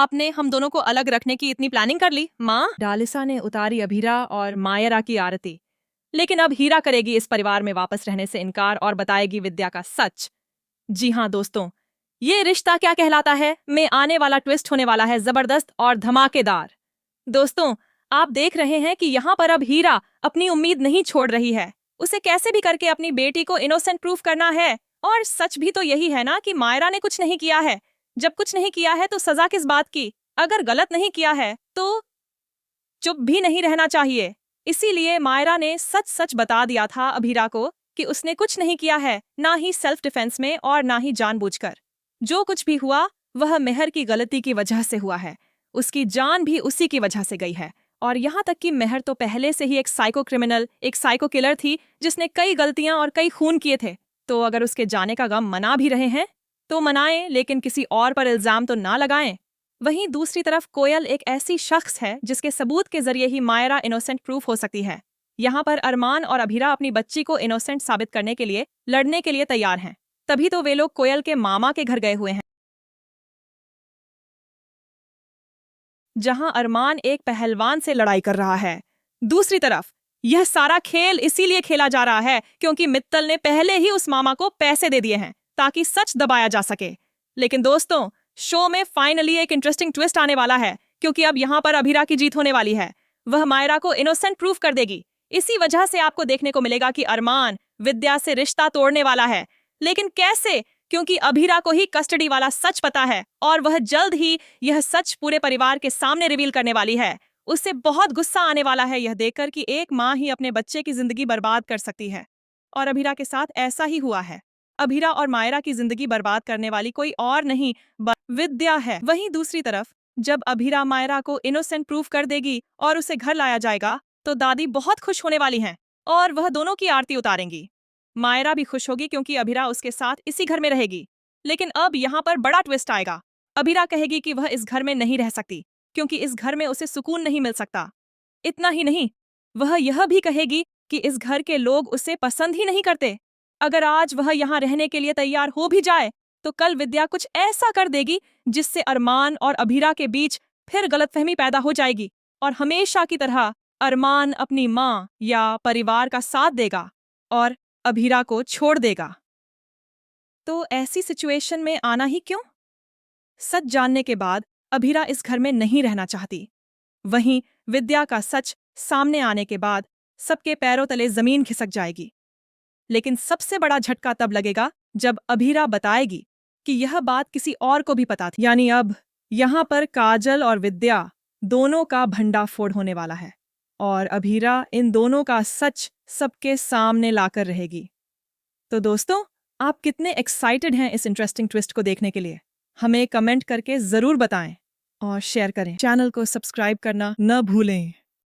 आपने हम दोनों को अलग रखने की इतनी प्लानिंग कर ली माँ? डालिसा ने उतारी अभीरा और मायरा की आरती। लेकिन अब हीरा करेगी इस परिवार में वापस रहने से इनकार और बताएगी विद्या का सच। जी हाँ दोस्तों, ये रिश्ता क्या कहलाता है में आने वाला ट्विस्ट होने वाला है जबरदस्त और धमाकेदार। दोस्तों, आप देख रहे हैं कि यहाँ पर अब हीरा अपनी उम्मीद नहीं छोड़ रही है। उसे कैसे भी करके अपनी बेटी को इनोसेंट प्रूफ करना है। और सच भी तो यही है ना कि मायरा ने कुछ नहीं किया है। जब कुछ नहीं किया है तो सजा किस बात की? अगर गलत नहीं किया है तो चुप भी नहीं रहना चाहिए। इसीलिए मायरा ने सच सच बता दिया था अभीरा को कि उसने कुछ नहीं किया है, ना ही सेल्फ डिफेंस में और ना ही जानबूझकर। जो कुछ भी हुआ वह मेहर की गलती की वजह से हुआ है। उसकी जान भी उसी की वजह से गई है। और यहाँ तक कि मेहर तो पहले से ही एक साइको क्रिमिनल, एक साइको किलर थी जिसने कई गलतियां और कई खून किए थे। तो अगर उसके जाने का गम मना भी रहे हैं तो मनाएं, लेकिन किसी और पर इल्जाम तो ना लगाएं। वहीं दूसरी तरफ कोयल एक ऐसी शख्स है जिसके सबूत के जरिए ही मायरा इनोसेंट प्रूफ हो सकती है। यहाँ पर अरमान और अभीरा अपनी बच्ची को इनोसेंट साबित करने के लिए लड़ने के लिए तैयार हैं। तभी तो वे लोग कोयल के मामा के घर गए हुए हैं, जहां अरमान एक पहलवान से लड़ाई कर रहा है। दूसरी तरफ यह सारा खेल इसीलिए खेला जा रहा है क्योंकि मित्तल ने पहले ही उस मामा को पैसे दे दिए हैं ताकि सच दबाया जा सके। लेकिन दोस्तों, शो में फाइनली एक इंटरेस्टिंग ट्विस्ट आने वाला है क्योंकि अब यहाँ पर अभीरा की जीत होने वाली है। वह मायरा को इनोसेंट प्रूफ कर देगी। इसी वजह से आपको देखने को मिलेगा कि अरमान विद्या से रिश्ता तोड़ने वाला है। लेकिन कैसे? क्योंकि अभीरा को ही कस्टडी वाला सच पता है और वह जल्द ही यह सच पूरे परिवार के सामने रिवील करने वाली है। उससे बहुत गुस्सा आने वाला है यह देखकर कि एक माँ ही अपने बच्चे की जिंदगी बर्बाद कर सकती है। और अभीरा के साथ ऐसा ही हुआ है। अभीरा और मायरा की जिंदगी बर्बाद करने वाली कोई और नहीं विद्या है। वहीं दूसरी तरफ जब अभीरा मायरा को इनोसेंट प्रूफ कर देगी और उसे घर लाया जाएगा तो दादी बहुत खुश होने वाली हैं और वह दोनों की आरती उतारेंगी। मायरा भी खुश होगी क्योंकि अभीरा उसके साथ इसी घर में रहेगी। लेकिन अब यहाँ पर बड़ा ट्विस्ट आएगा। अभीरा कहेगी कि वह इस घर में नहीं रह सकती क्योंकि इस घर में उसे सुकून नहीं मिल सकता। इतना ही नहीं, वह यह भी कहेगी कि इस घर के लोग उसे पसंद ही नहीं करते। अगर आज वह यहाँ रहने के लिए तैयार हो भी जाए तो कल विद्या कुछ ऐसा कर देगी जिससे अरमान और अभीरा के बीच फिर गलतफहमी पैदा हो जाएगी और हमेशा की तरह अरमान अपनी माँ या परिवार का साथ देगा और अभीरा को छोड़ देगा। तो ऐसी सिचुएशन में आना ही क्यों? सच जानने के बाद अभीरा इस घर में नहीं रहना चाहती। वहीं विद्या का सच सामने आने के बाद सबके पैरों तले जमीन खिसक जाएगी। लेकिन सबसे बड़ा झटका तब लगेगा जब अभीरा बताएगी कि यह बात किसी और को भी पता थी। यानी अब यहाँ पर काजल और विद्या दोनों का भंडाफोड़ होने वाला है और अभीरा इन दोनों का सच सबके सामने लाकर रहेगी। तो दोस्तों, आप कितने एक्साइटेड हैं इस इंटरेस्टिंग ट्विस्ट को देखने के लिए? हमें कमेंट करके जरूर बताएं और शेयर करें। चैनल को सब्सक्राइब करना न भूलें।